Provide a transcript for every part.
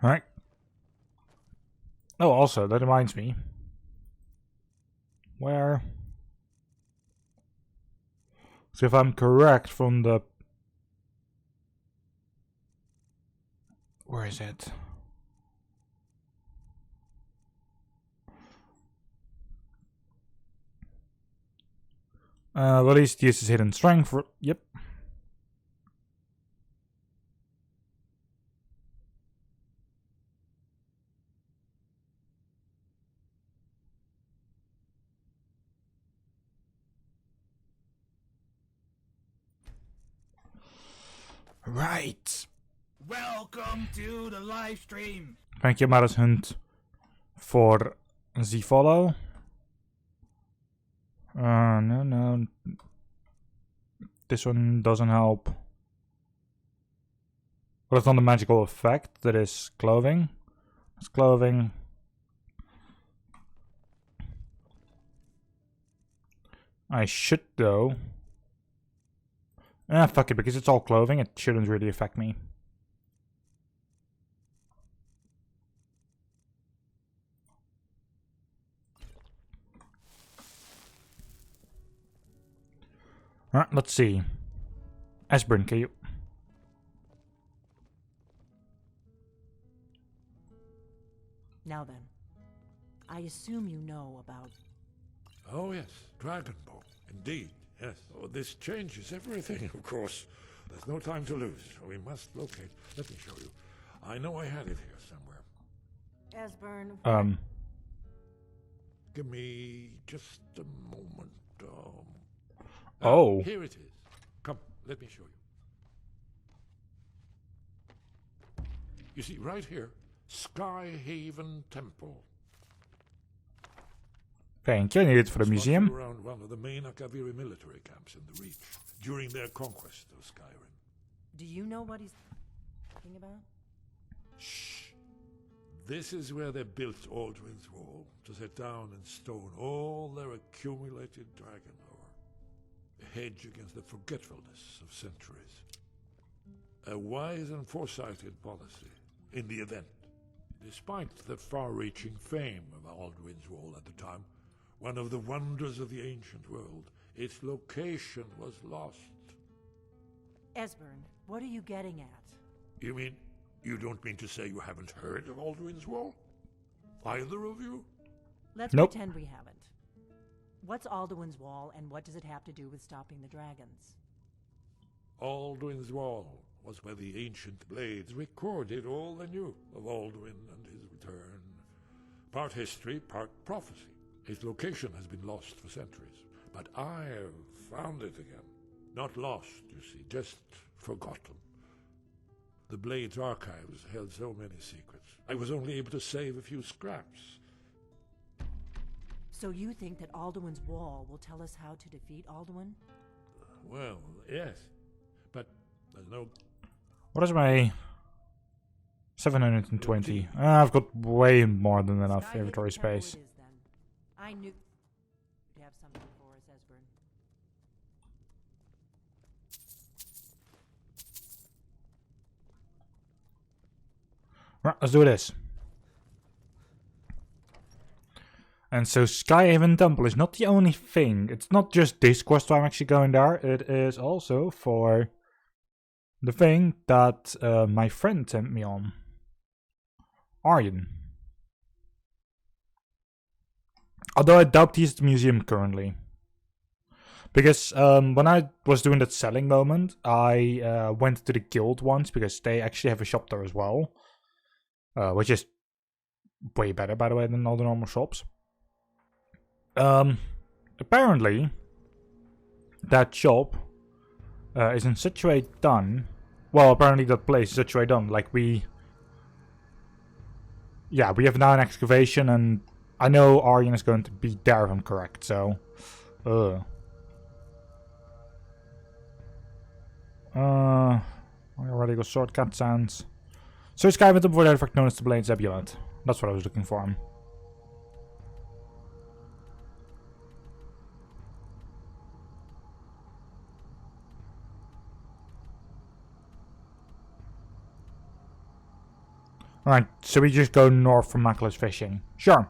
Alright. Oh, also, that reminds me. Where? So if I'm correct from the... Where is it? Well, at least uses hidden strength for... Yep. Right. Welcome to the live stream. Thank you, Maris Hunt, for the follow. No. This one doesn't help. Well, it's not a magical effect. That is clothing. It's clothing. I should, though. Fuck it, because it's all clothing, it shouldn't really affect me. Alright, let's see. Esbern, can you... Now then, I assume you know about... Oh yes, Dragon Ball. Indeed, yes. Oh, this changes everything, of course. There's no time to lose. We must locate... Let me show you. I know I had it here somewhere. Esbern... Give me just a moment. Oh. Here it is. Come, let me show you. You see, right here, Skyhaven Temple. Thank you, I need it for the museum. Around one of the main Akaviri military camps in the Reach during their conquest of Skyrim. Do you know what he's talking about? Shh. This is where they built Aldrin's Wall to set down in stone all their accumulated dragon lore. A hedge against the forgetfulness of centuries. A wise and foresighted policy in the event. Despite the far-reaching fame of Aldrin's Wall at the time, one of the wonders of the ancient world, its location was lost. Esbern, what are you getting at? You mean, you don't mean to say you haven't heard of Aldrin's Wall? Either of you? Let's Nope. pretend we haven't. What's Alduin's Wall, and what does it have to do with stopping the dragons? Aldrin's Wall was where the ancient blades recorded all they knew of Aldrin and his return. Part history, part prophecy. Its location has been lost for centuries, but I've found it again. Not lost, you see, just forgotten. The Blade's archives held so many secrets. I was only able to save a few scraps. So you think that Alduin's Wall will tell us how to defeat Alduin? Well, yes, but there's no... What is my... 720. I've got way more than enough Skyhaven inventory Temple space. it is, then. I knew you'd have something for us, Esbern. Right, let's do this. And so Skyhaven Temple is not the only thing. It's not just this quest where I'm actually going there. It is also for the thing that my friend sent me on. Arjen. Although I doubt he's at the museum currently. Because when I was doing that selling moment, I went to the guild once because they actually have a shop there as well. Which is way better, by the way, than all the normal shops. Apparently, that shop is in such a way done. Well, apparently that place is such a way done. Like yeah, we have now an excavation, and I know Arjen is going to be there if I'm correct, so... I already got shortcut sounds. So Skyrim before the artifact known as the Blade Zebulon. That's what I was looking for. Alright, so we just go north from Mackless Fishing. Sure.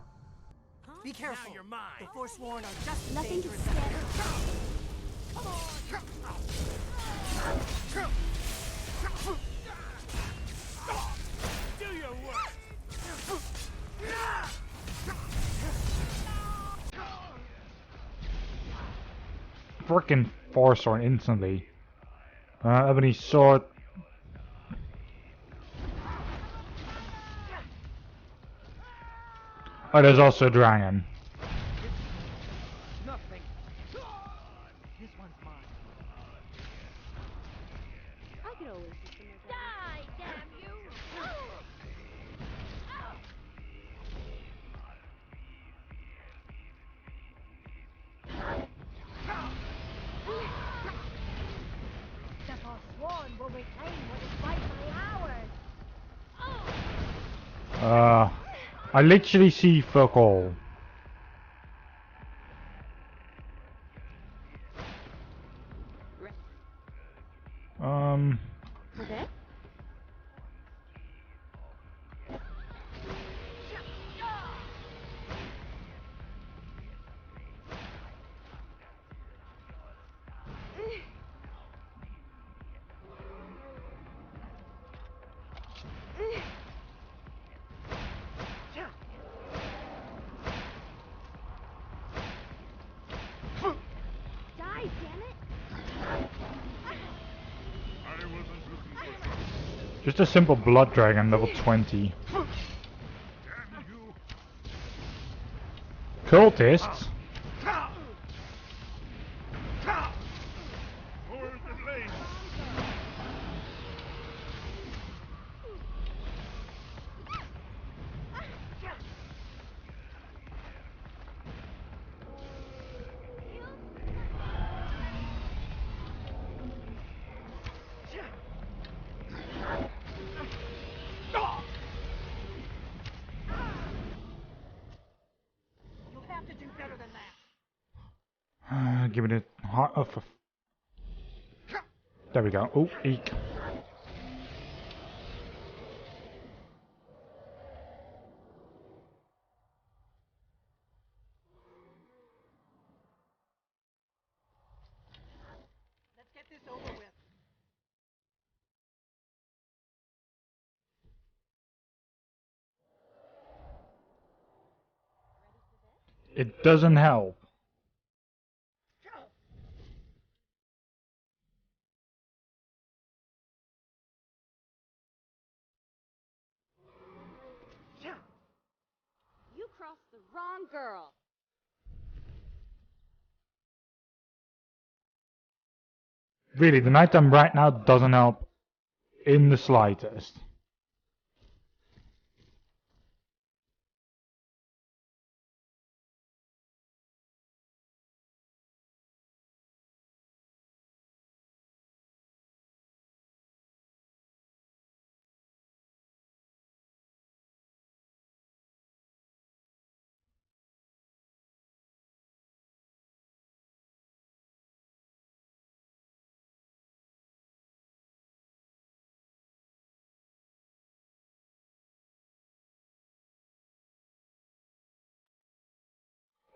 Be careful. Now you're mine. The Forsworn are just as Nothing to dangerous. Do your work. Frickin' Forsworn instantly. Ebony Sword. Oh, there's also a dragon. Nothing. This one's mine. I could always use some more die, damn you! The Forsworn will reclaim what is rightfully ours. I literally see fuck all. Okay. Die, damn it! Just a simple blood dragon, level 20. Cultists? You'll have to do better than that. Give it a heart of. There we go. Oh, eek. Let's get this over with. It doesn't help. You crossed the wrong girl. Really, the nighttime right now doesn't help in the slightest.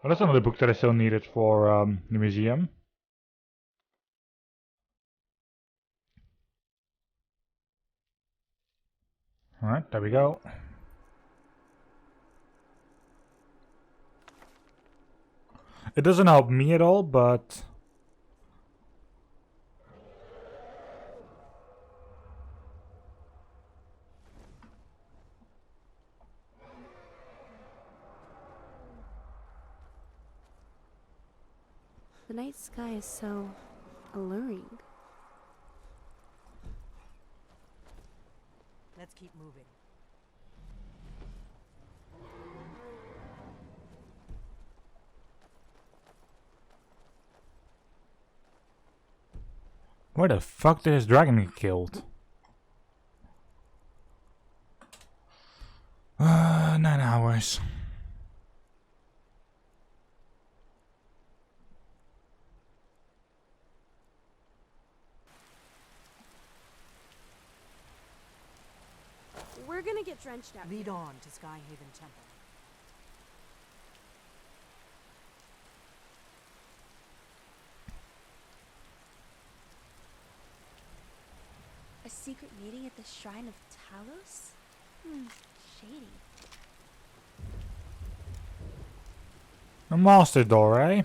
Well, that's another book that I still needed for the museum. Alright, there we go. It doesn't help me at all, but... The night sky is so alluring. Let's keep moving. Where the fuck did this dragon get killed? 9 hours. We're gonna get drenched out. Lead on to Skyhaven Temple. A secret meeting at the Shrine of Talos? Shady. A master door, eh?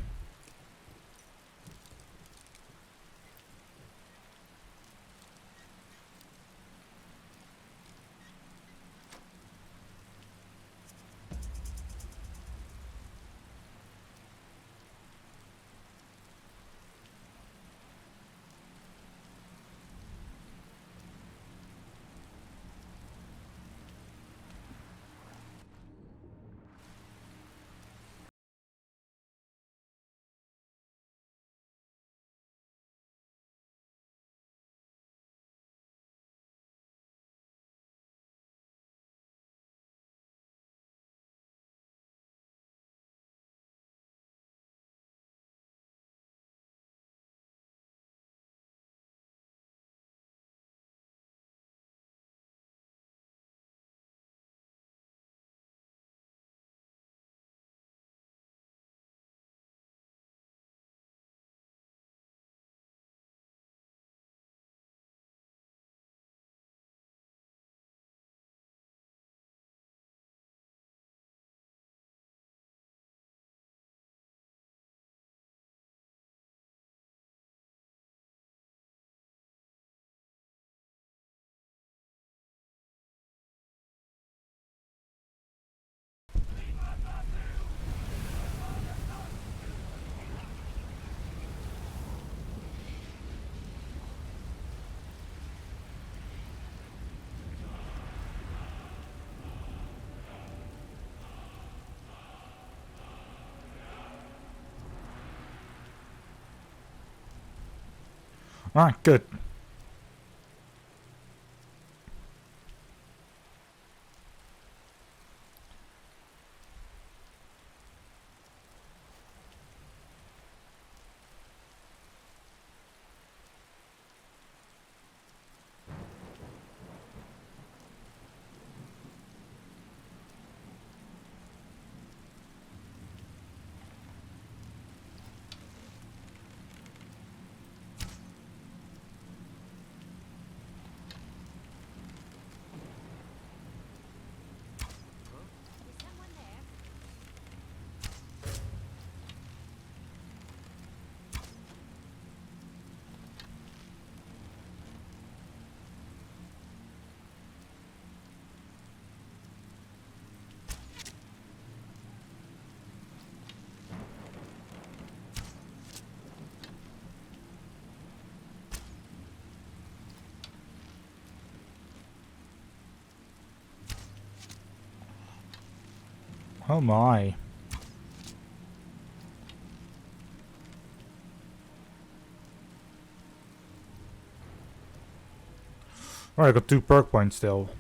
Alright, good. Is someone there? Oh my. Alright, I got 2 perk points still.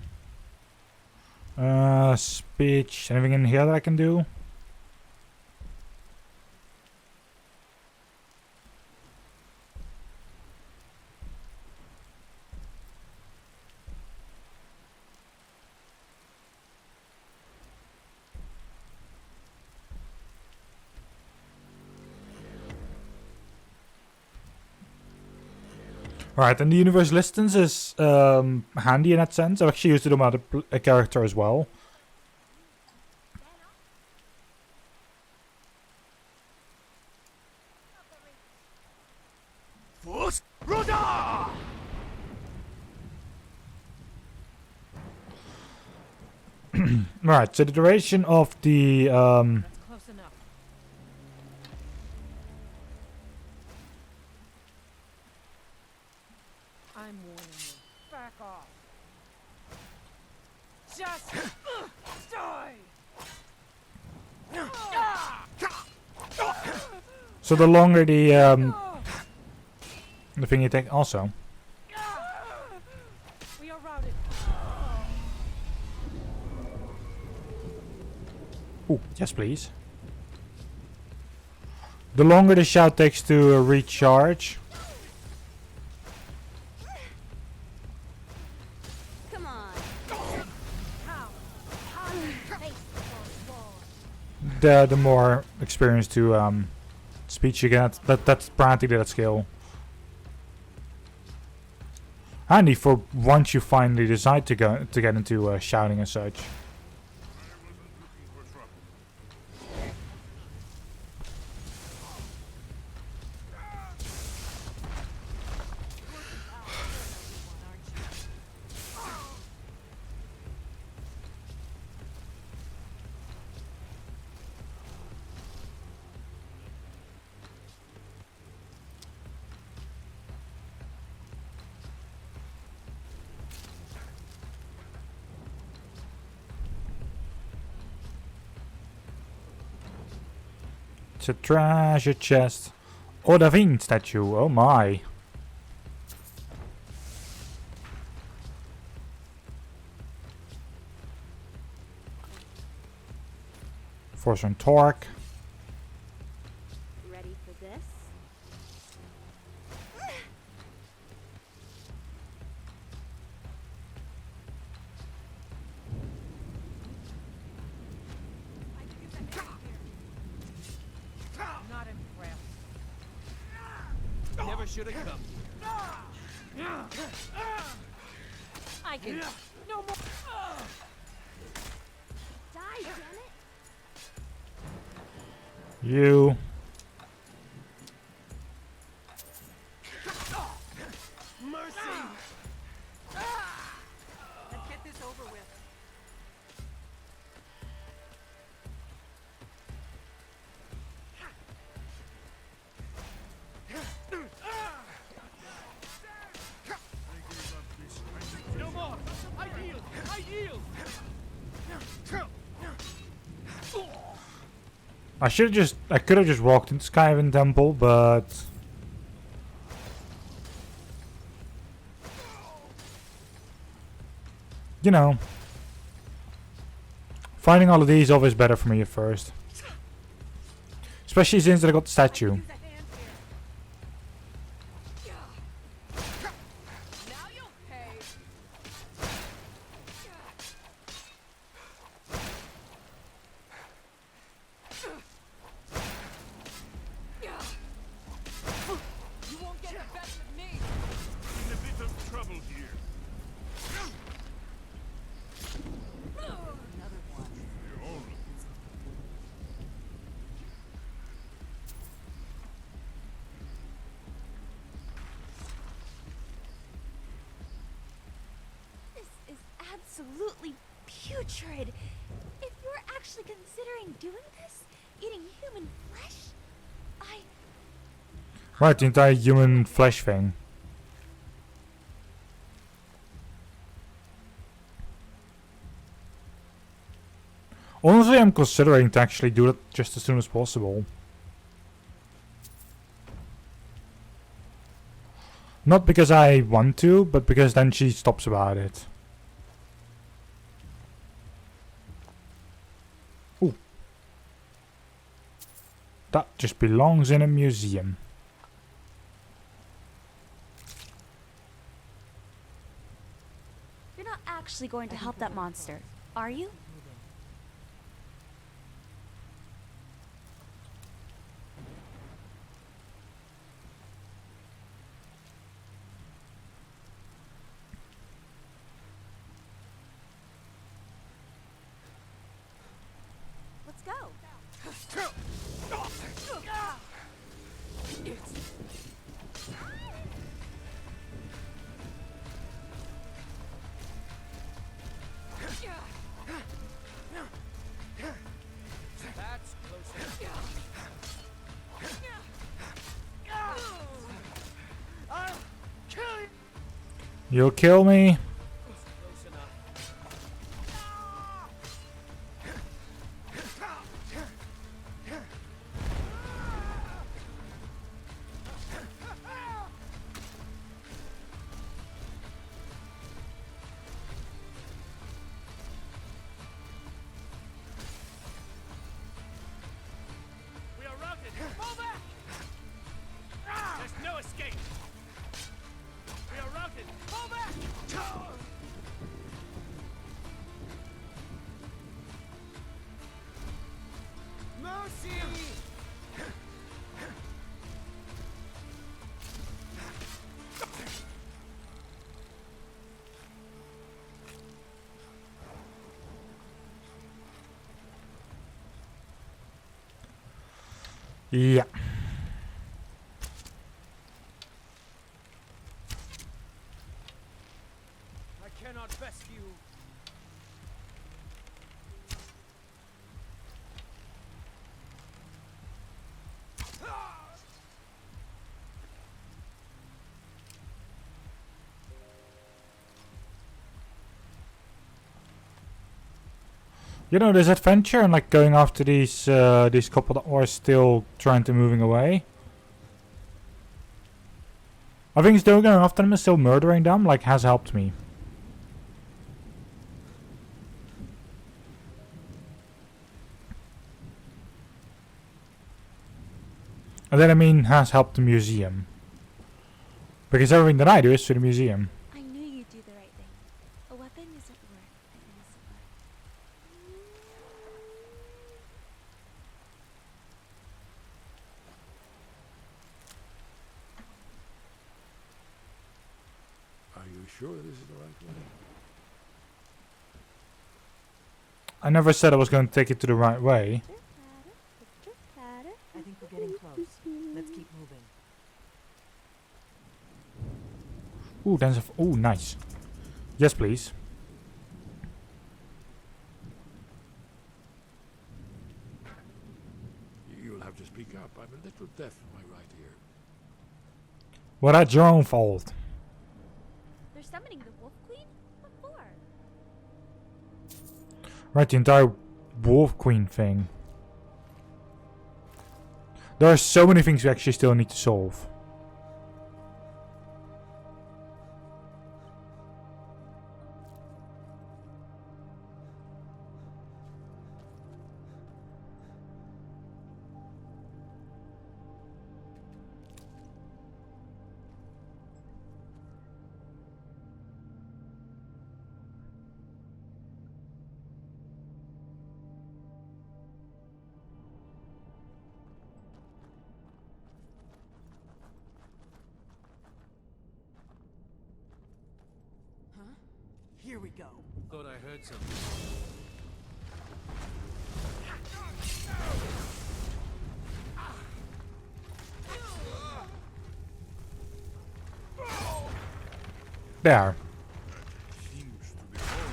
Speech. Anything in here that I can do? Right, and the universe listens is handy in that sense. I've actually used it on my other character as well. Force Rudder! Right, so the duration of the That's close enough. I'm warning you. Back off. Just die. so the longer the thing you take also. We are routed. Ooh, yes please. The longer the shout takes to recharge. Come on. the more experience to speech you get. That's practically that skill. Handy for once you finally decide to get into shouting and such. It's a treasure chest. Oh, the Fiend statue. Oh my. For some torque. Ready for this? Not impressed. Never should have come. I can. No more. Die, damn it! You. Mercy! Let's get this over with. No more! I yield! I yield! I could have just walked into Skyrim Temple, but you know, finding all of these is always better for me at first. Especially since I got the statue. Use a hand here. Now you'll pay! You won't get the best of me! In a bit of trouble here. Another one. This is absolutely putrid. If you're actually considering doing this, eating human flesh, Right, the entire human flesh thing. Honestly, I'm considering to actually do that just as soon as possible. Not because I want to, but because then she stops about it. Ooh. That just belongs in a museum. you're not actually going to help that monster, are you? Let's go. That's close enough. I'll kill you! You'll kill me? Close enough. We are routed! Fall back! There's no escape! We are routed! Fall back! Yeah. I cannot rescue. You know, this adventure and like going after these couple that are still trying to moving away. I think still going after them and still murdering them like has helped me. And then I mean has helped the museum. Because everything that I do is for the museum. I knew you'd do the right thing. A weapon isn't worth an innocent life. Are you sure this is the right way? I never said I was going to take it to the right way. I think we're getting close. Let's keep moving. Ooh, that's ooh, nice. Yes, please. You'll have to speak up. I'm a little deaf in my right ear. Well, that's your own fault. They're summoning the Wolf Queen? What for? Right, the entire Wolf Queen thing. There are so many things we actually still need to solve. Here we go. Thought I heard something. There. Seems to be home.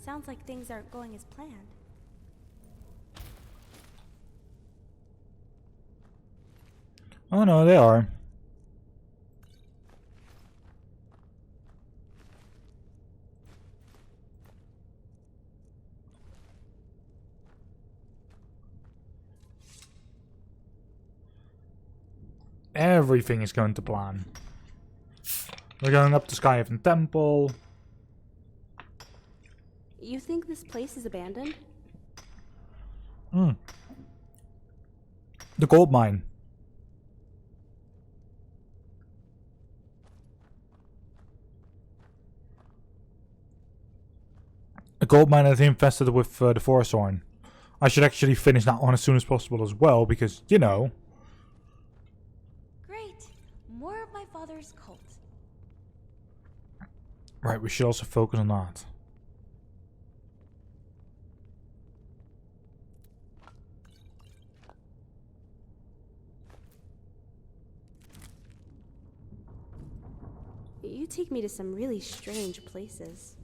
Sounds like things aren't going as planned. Oh no, they are. Everything is going to plan. We're going up to Skyrim Temple. You think this place is abandoned? The gold mine. A gold mine that's infested with the forest horn. I should actually finish that one as soon as possible as well, because, you know. Great! More of my father's cult. Right, we should also focus on that. You take me to some really strange places.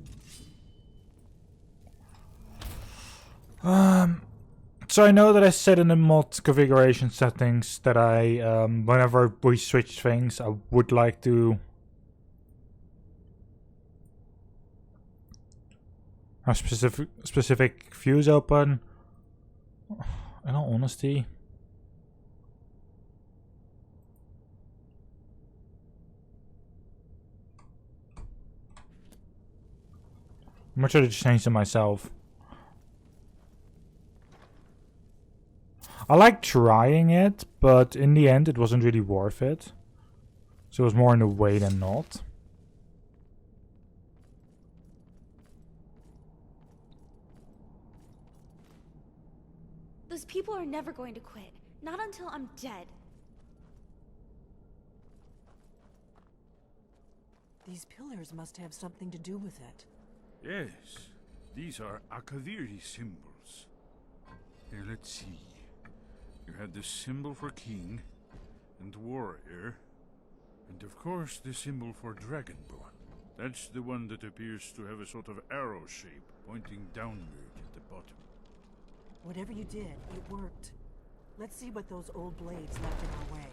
So I know that I said in the mod configuration settings that I, whenever we switch things, I would like to have specific views open. In all honesty, I'm not sure to change them myself. I like trying it, but in the end it wasn't really worth it. So it was more in the way than not. Those people are never going to quit. Not until I'm dead. These pillars must have something to do with it. Yes, these are Akaviri symbols. Here, let's see. You had the symbol for king and warrior, and of course the symbol for dragonborn. That's the one that appears to have a sort of arrow shape pointing downward at the bottom. Whatever you did, it worked. Let's see what those old blades left in our way.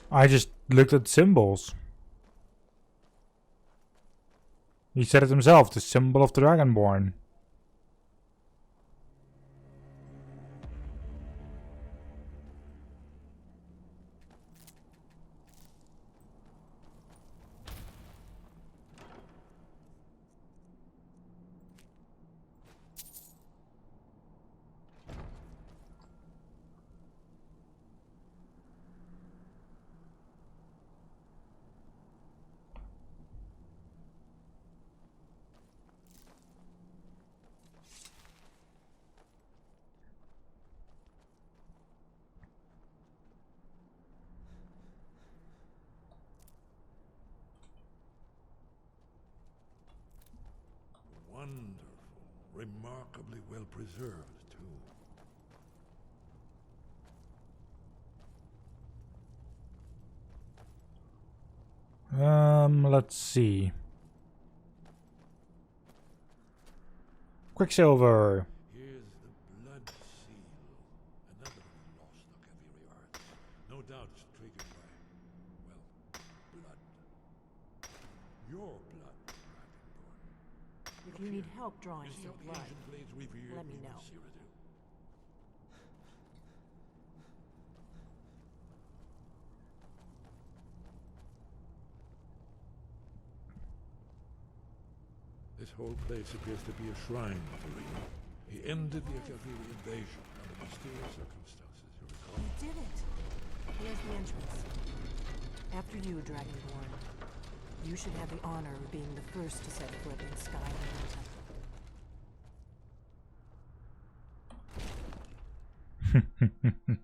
I just looked at symbols. He said it himself, the symbol of the Dragonborn. Wonderful. Remarkably well preserved, too. Let's see. Quicksilver. Here's the blood seal. Another of the lost Akaviri arts. No doubt triggered by, well, blood. Your blood, Dragonborn. If you need help drawing You see some how the blood, ancient blades revered let me in know. Cyrodiil? This whole place appears to be a shrine of Relic. He ended the Akaviri invasion under mysterious circumstances, you recall? You did it! Here's the entrance. After you, Dragonborn. You should have the honor of being the first to set foot in Skyrim Temple.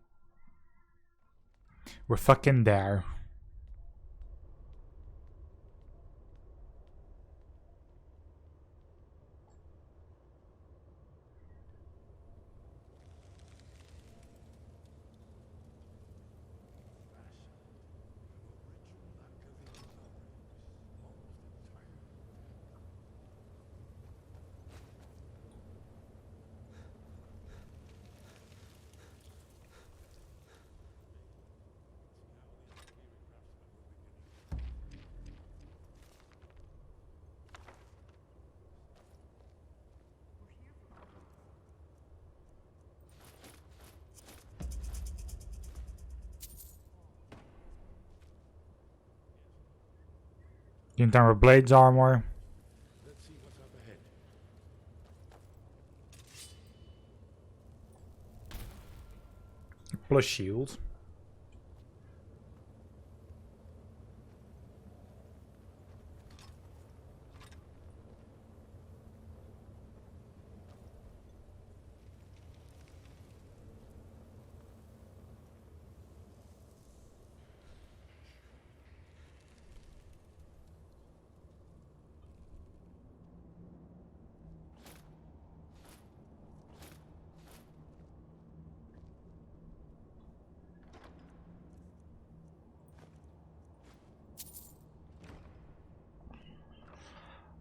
We're fucking there. The entire blades armor. Let's see what's up ahead. Plus shield.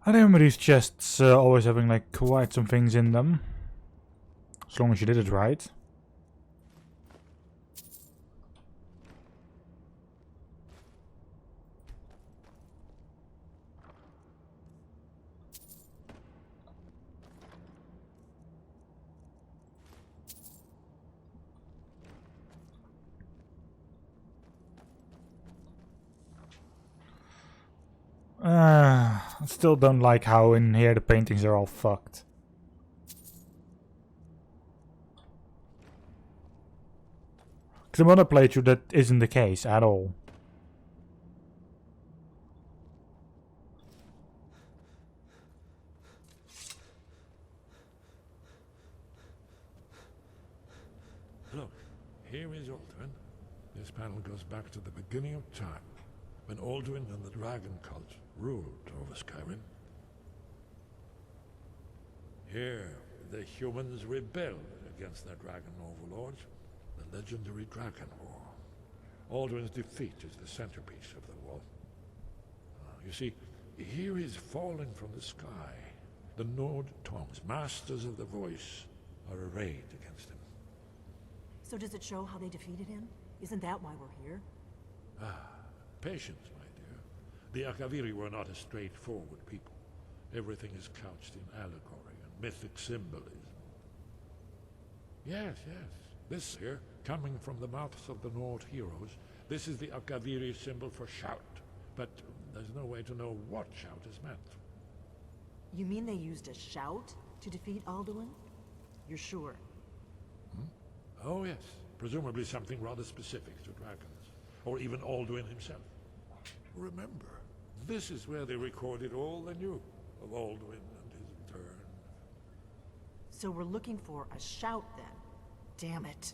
I remember these chests always having like quite some things in them. As long as you did it right. I still don't like how in here the paintings are all fucked. Because in another playthrough that isn't the case at all. Look, here is Alduin. This panel goes back to the beginning of time, when Alduin and the dragon cult ruled over Skyrim. Here, the humans rebelled against their dragon overlords, the legendary Dragon War. Alduin's defeat is the centerpiece of the wall. You see, here is falling from the sky. The Nord Tongs, masters of the voice, are arrayed against him. So does it show how they defeated him? Isn't that why we're here? Patience, my dear. The Akaviri were not a straightforward people. Everything is couched in allegory and mythic symbolism. Yes, yes. This here, coming from the mouths of the Nord heroes, this is the Akaviri symbol for shout. But there's no way to know what shout is meant. You mean they used a shout to defeat Alduin? You're sure? Oh yes, presumably something rather specific to dragons, or even Alduin himself. Remember, this is where they recorded all they knew of Alduin and his return. So we're looking for a shout then? Damn it.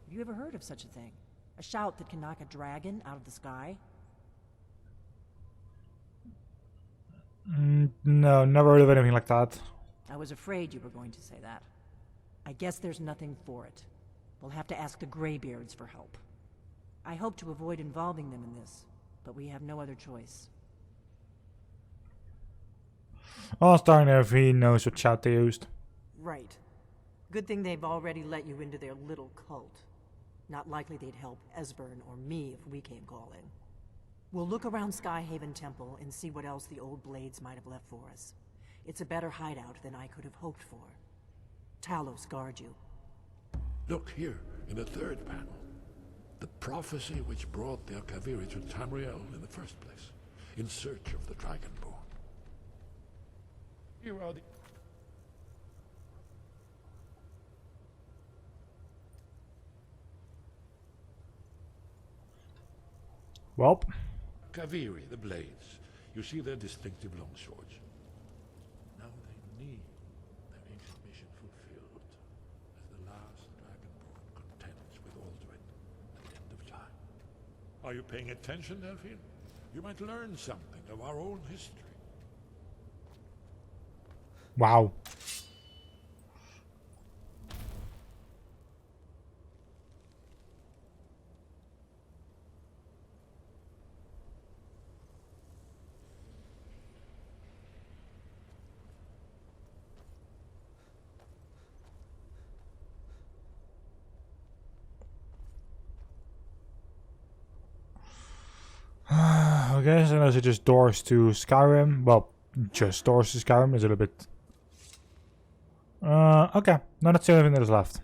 Have you ever heard of such a thing? A shout that can knock a dragon out of the sky? No, never heard of anything like that. I was afraid you were going to say that. I guess there's nothing for it. We'll have to ask the Greybeards for help. I hope to avoid involving them in this, but we have no other choice. Ask Darner if he knows what shout they used. Right. Good thing they've already let you into their little cult. Not likely they'd help Esbern or me if we came calling. We'll look around Skyhaven Temple and see what else the old blades might have left for us. It's a better hideout than I could have hoped for. Talos guard you. Look here, in the third panel. The prophecy which brought the Akaviri to Tamriel in the first place, in search of the Dragonborn. Here are the... Well, Kaviri, the blades. You see their distinctive longswords. Now they need their ancient mission fulfilled, as the last Dragonborn contends with Alduin at the end of time. Are you paying attention, Delphine? You might learn something of our own history. wow. Okay, so those are just doors to Skyrim. Well, just doors to Skyrim is a little bit... okay. No, that's the only thing that is left.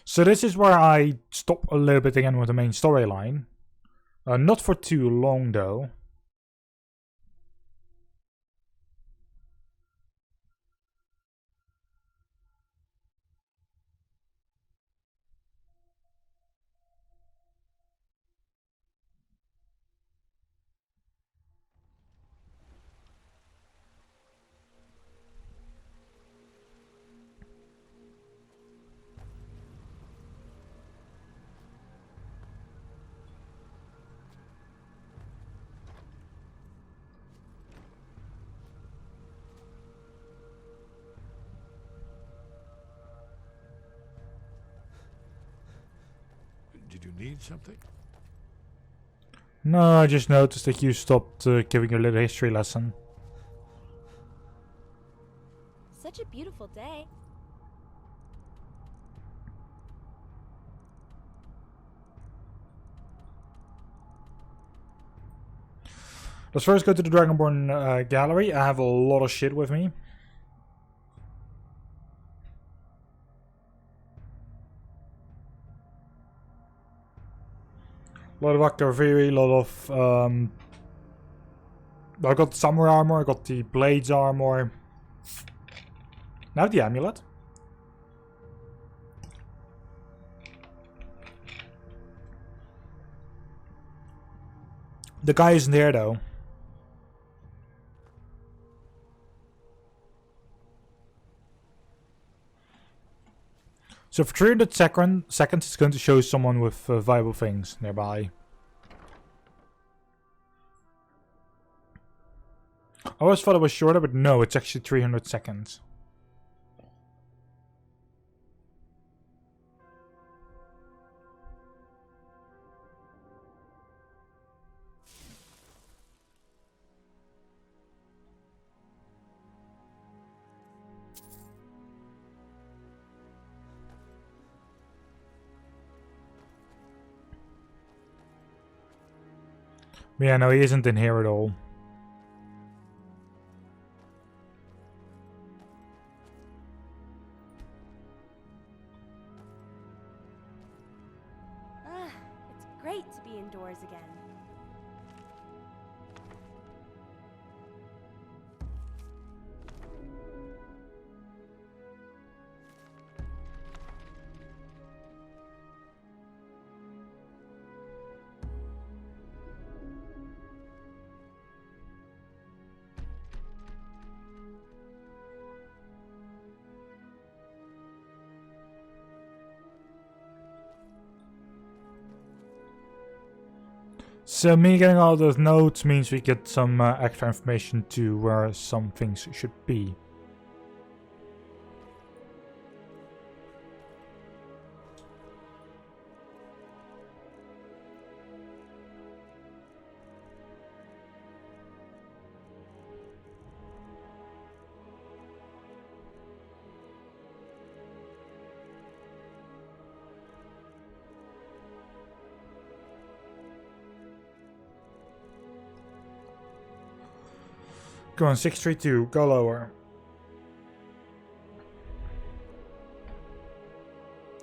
So this is where I stop a little bit again with the main storyline. Not for too long, though. Did you need something? No, I just noticed that you stopped giving your little history lesson. Such a beautiful day. Let's first go to the Dragonborn gallery. I have a lot of shit with me. A lot of artillery, a lot of I got the samurai armor, I got the blades armor. Now the amulet. The guy isn't there though. So for 300 seconds it's going to show someone with viable things nearby. I always thought it was shorter, but no, it's actually 300 seconds. Yeah, no, he isn't in here at all. It's great to be indoors again. So me getting all those notes means we get some extra information to where some things should be. Go on, 632, go lower.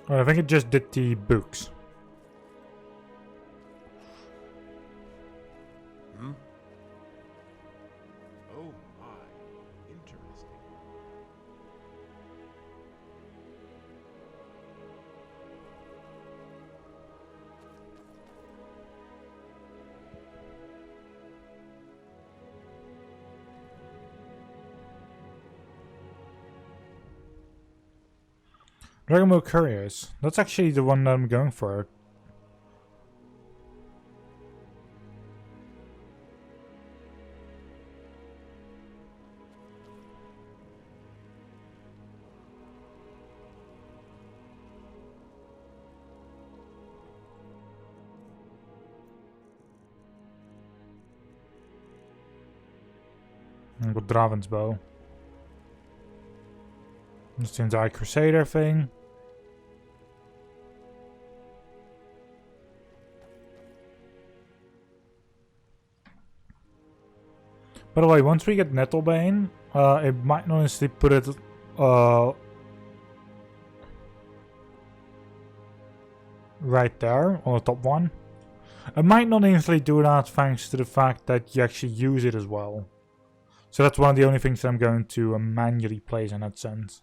Oh, I think it just did the books. Hmm? Oh my, interesting. Dragon Ball Couriers. That's actually the one that I'm going for. I've got Draven's bow. That's the entire Crusader thing. By the way, once we get Nettlebane, it might not necessarily put it right there on the top one. It might not instantly do that thanks to the fact that you actually use it as well. So that's one of the only things that I'm going to manually place in that sense.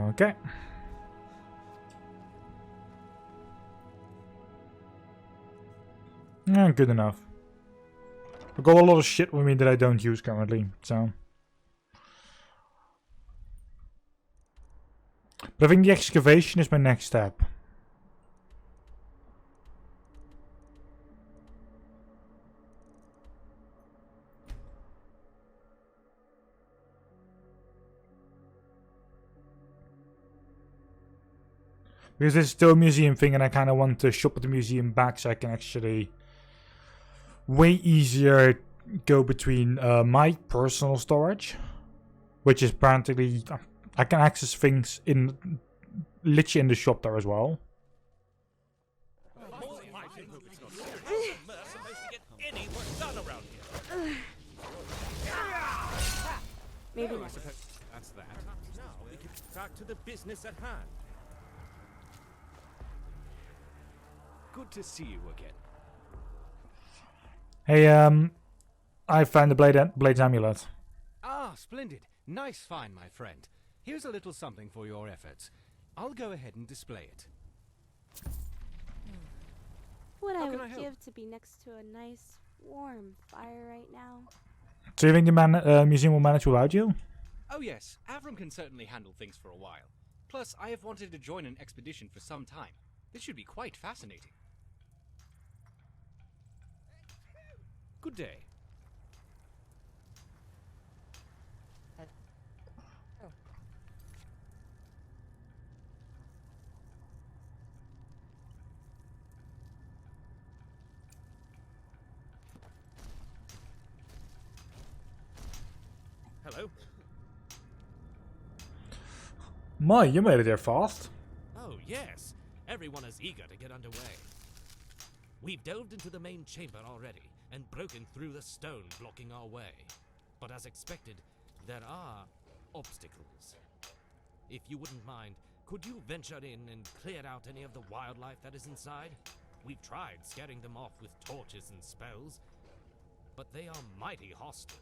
Okay. Yeah, good enough. I've got a lot of shit with me that I don't use currently, so. But I think the excavation is my next step. Because this is still a museum thing and I kind of want to shop at the museum back so I can actually way easier go between my personal storage, which is practically, I can access things in literally in the shop there as well. Maybe not. That's that. Now we get back to the business at hand. Good to see you again. Hey, I found the Blade's amulet. Ah, splendid. Nice find, my friend. Here's a little something for your efforts. I'll go ahead and display it. What How I can would I help? give to be next to a nice, warm fire right now. Do you think the museum will manage without you? Oh yes, Avram can certainly handle things for a while. Plus, I have wanted to join an expedition for some time. This should be quite fascinating. Good day. Hello. My, you made it there fast. Oh, yes. Everyone is eager to get underway. We've delved into the main chamber already and broken through the stone blocking our way. But as expected, there are obstacles. If you wouldn't mind, could you venture in and clear out any of the wildlife that is inside? We've tried scaring them off with torches and spells, but they are mighty hostile.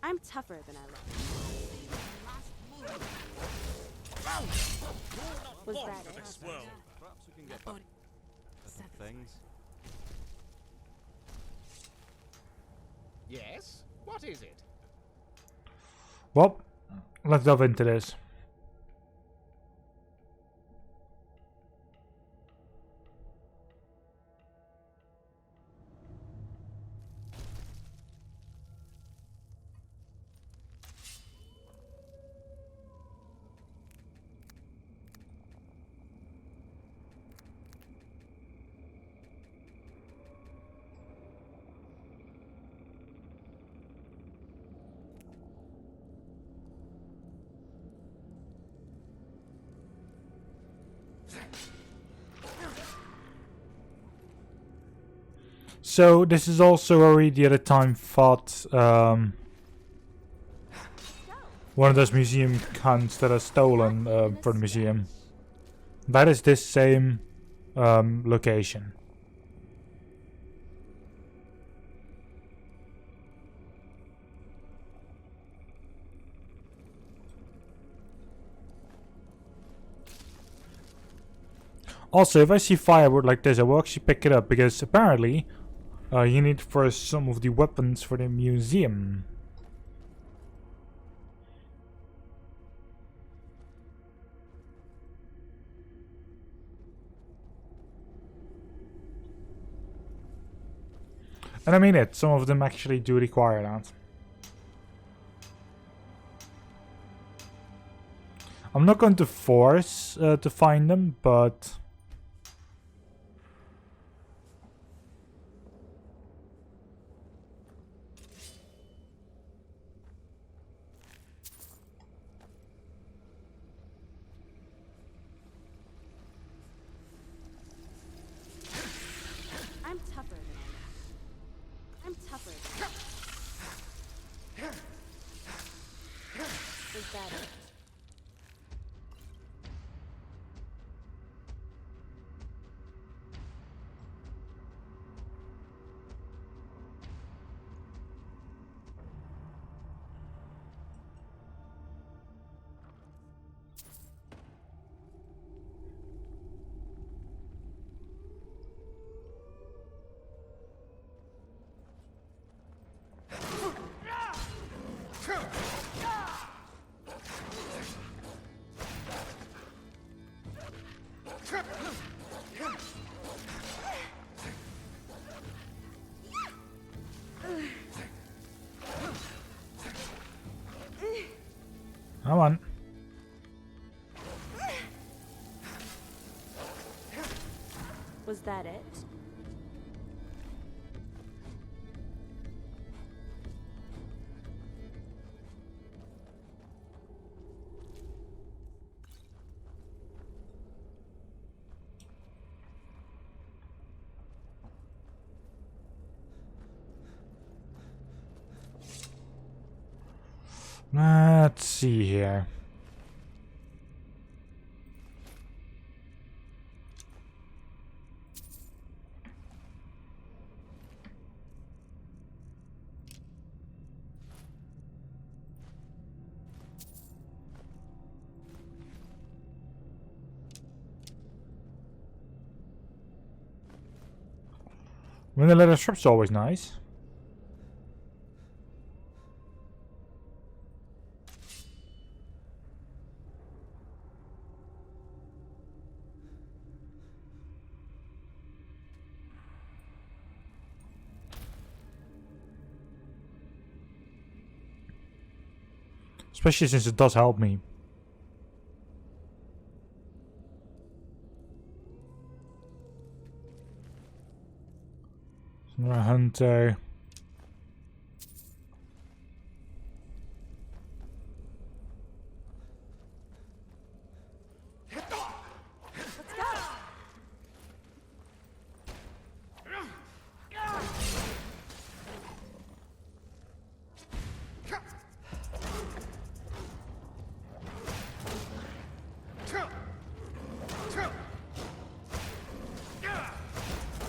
I'm tougher than I look. Was that it? Perhaps we can get back to things. Yes? What is it? Well, let's delve into this. So this is also where we the other time fought one of those museum cunts that are stolen from the museum. That is this same location. Also, if I see firewood like this, I will actually pick it up because apparently you need for some of the weapons for the museum. And I mean some of them actually do require that. I'm not going to force to find them, but I'm tougher than I look. I'm tougher than I look. Is that it? come on. that it? Let's see here. When the leather strips are always nice. Especially since it does help me. Another hunter.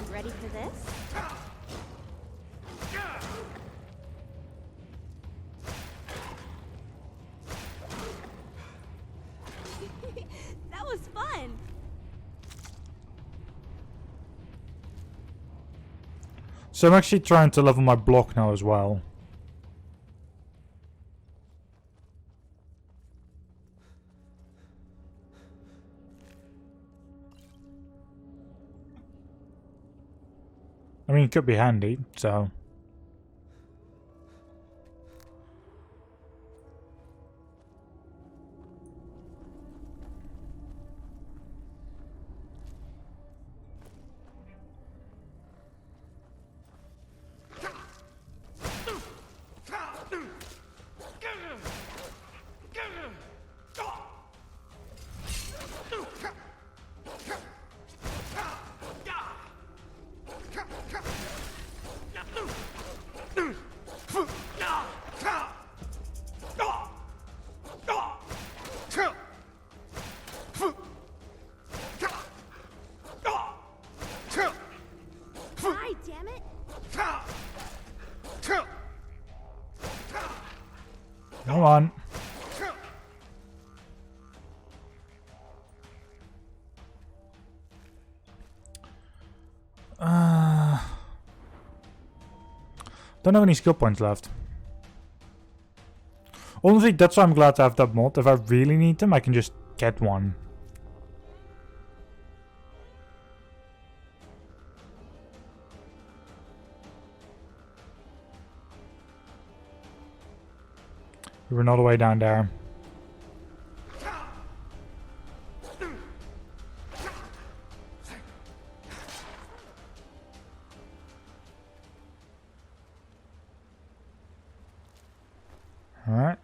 Ready for this? That was fun! So I'm actually trying to level my block now as well. I mean, it could be handy, so... Die, damn it! Come on. Don't have any skill points left. Honestly, that's why I'm glad to have that mod. If I really need them, I can just get one. We're not all the way down there. Alright.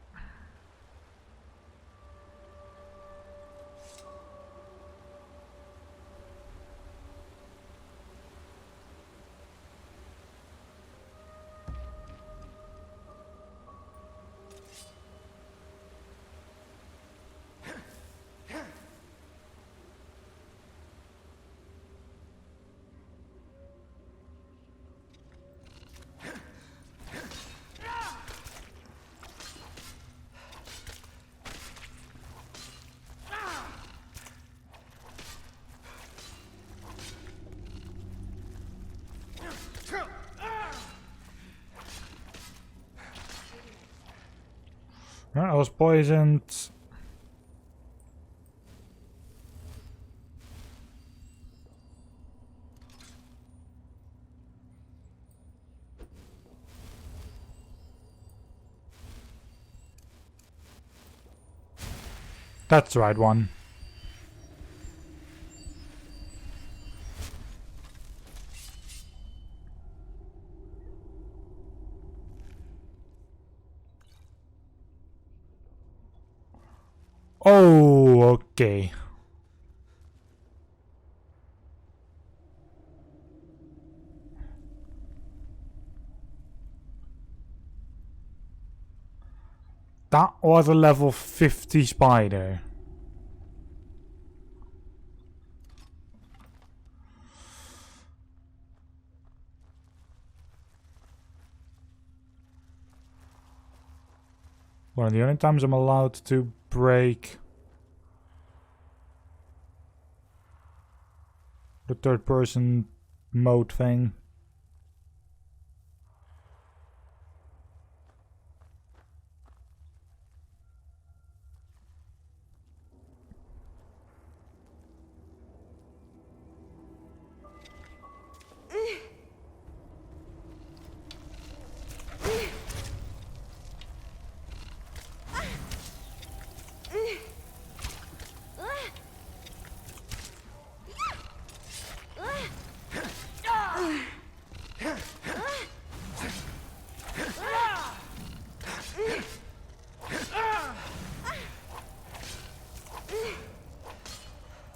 Right, I was poisoned. That's the right one. Oh, okay. That was a level 50 spider. One of the only times I'm allowed to break the third person mode thing.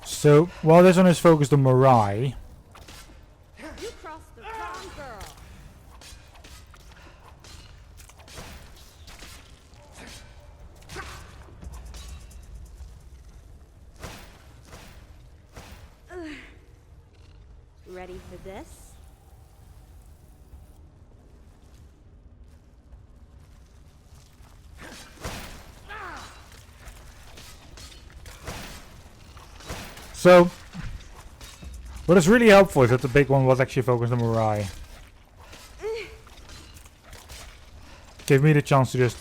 So, while this one is focused on Mirai, You crossed the wrong girl. Ready for this? so what is really helpful is that the big one was actually focused on Mirai. Gave me the chance to just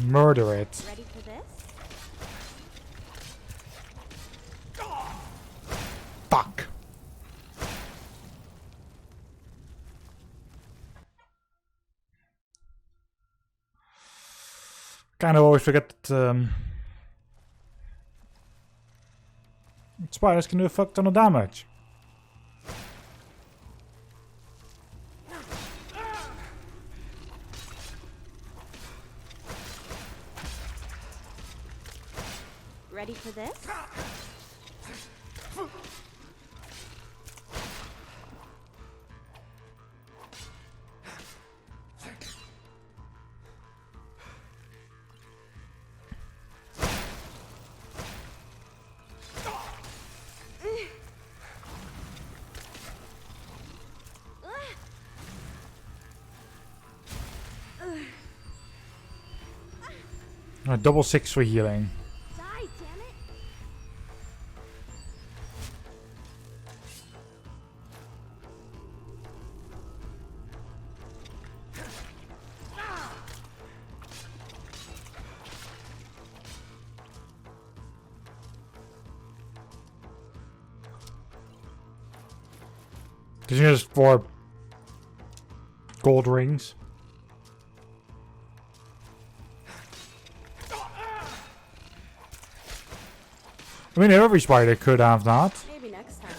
murder it. Ready for this? Fuck. Kind of always forget that spiders can do a fuck ton of damage. Ready for this? A double 6 for healing. Die, damn it! Because you just 4 gold rings. I mean, every spider could have that. Maybe next time.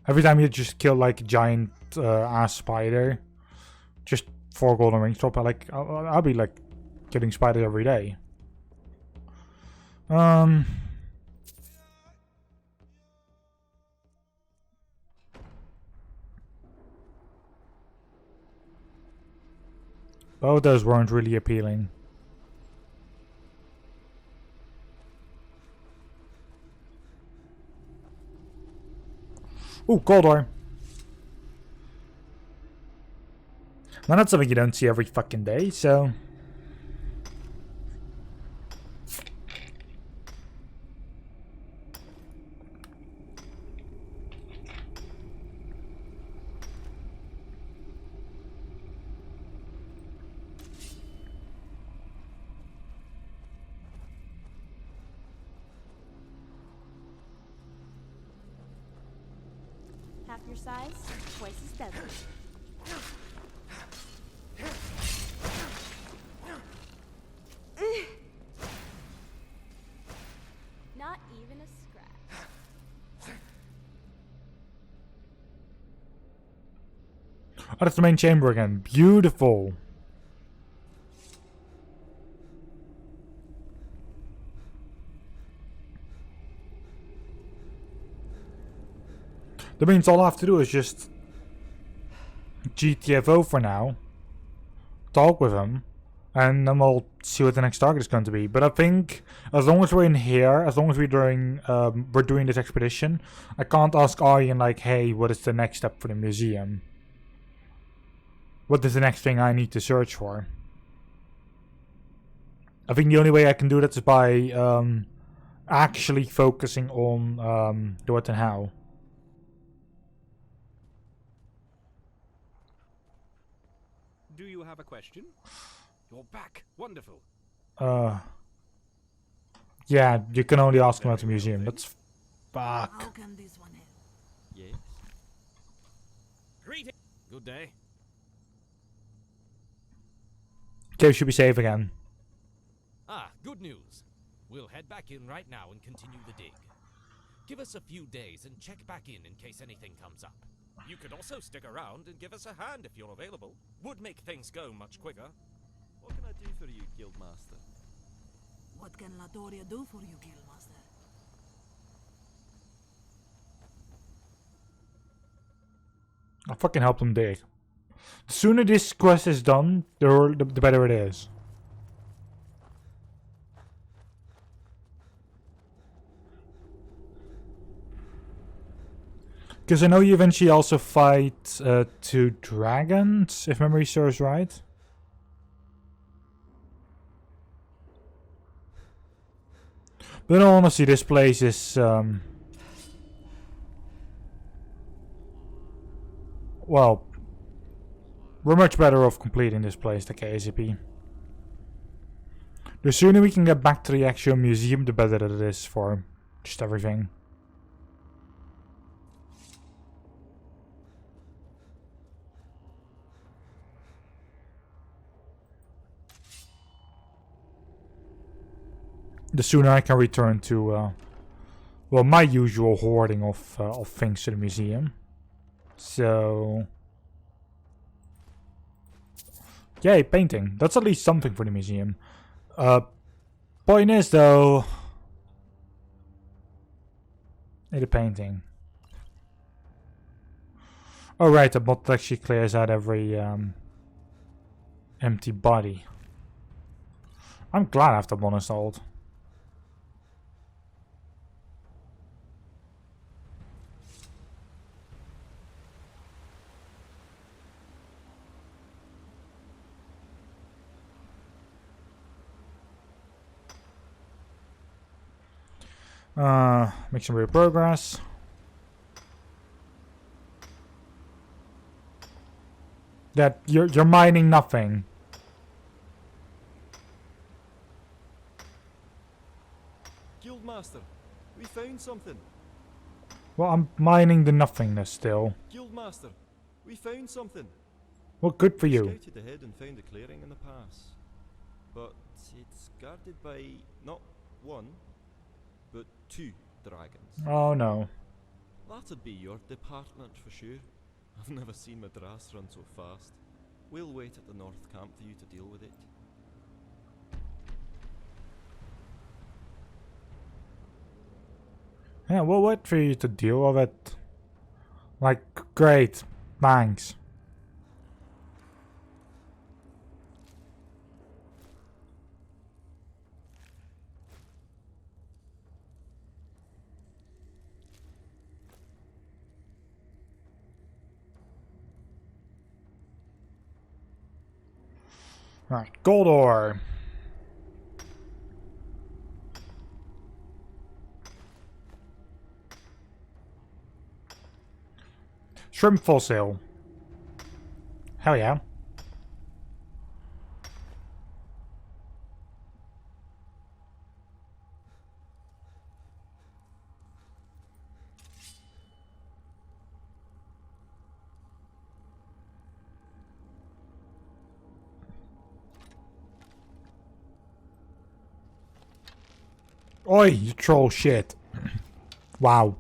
Every time you just kill like a giant ass spider, just 4 golden rings drop. I'll be like killing spiders every day. Both those weren't really appealing. Ooh, gold ore. Now that's something you don't see every fucking day, so... Half your size, twice as deadly. Not even a scratch. Oh, that's the main chamber again. Beautiful. That means all I have to do is just GTFO for now, talk with him, and then we'll see what the next target is going to be. But I think as long as we're in here, as long as we're doing this expedition, I can't ask Arjen like, hey, what is the next step for the museum? What is the next thing I need to search for? I think the only way I can do that is by actually focusing on the what and how. Do you have a question? You're back. Wonderful. Yeah, you can only ask him at the museum. That's fuck. How can this one help? Yes. Greeting. Good day. Cave should be safe again. Ah, good news. We'll head back in right now and continue the dig. Give us a few days and check back in case anything comes up. You could also stick around and give us a hand if you're available. Would make things go much quicker. What can I do for you, Guildmaster? What can Latoria do for you, Guildmaster? I'll fucking help them dig. The sooner this quest is done, the better it is. Because I know you eventually also fight 2 dragons, if memory serves right. But in all honesty, this place is... well, we're much better off completing this place, the KCP. The sooner we can get back to the actual museum, the better it is for just everything. The sooner I can return to, well, my usual hoarding of things to the museum. So, yay, painting. That's at least something for the museum. Point is, though, need a painting. Oh right, the mod actually clears out every empty body. I'm glad I have the mod installed. Make some real progress. That you're mining nothing. Guildmaster, we found something. Well, I'm mining the nothingness still. Guildmaster, we found something. Well, good for you. Scouted ahead and found a clearing in the pass. But it's guarded by not one, but 2 dragons. Oh no. That'd be your department for sure. I've never seen Madras run so fast. We'll wait at the North Camp for you to deal with it. Yeah, we'll wait for you to deal with it. Like, great. Thanks. Right, gold ore. Shrimp fossil. Hell yeah. Oi, you troll shit. Wow.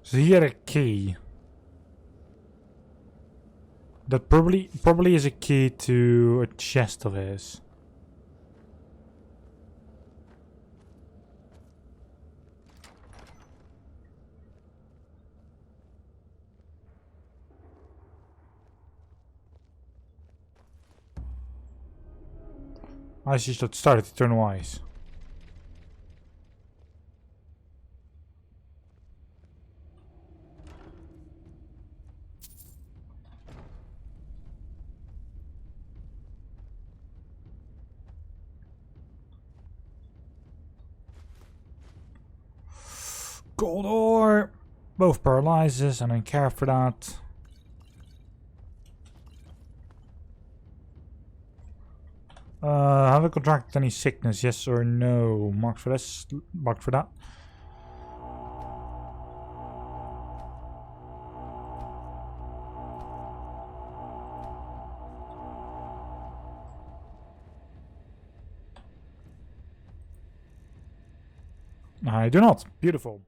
So here a key. That probably is a key to a chest of his. I should start to turn wise. Gold ore! Both paralyzes, I don't care for that. Have I contracted any sickness? Yes or no? Mark for this. Mark for that. I do not. Beautiful.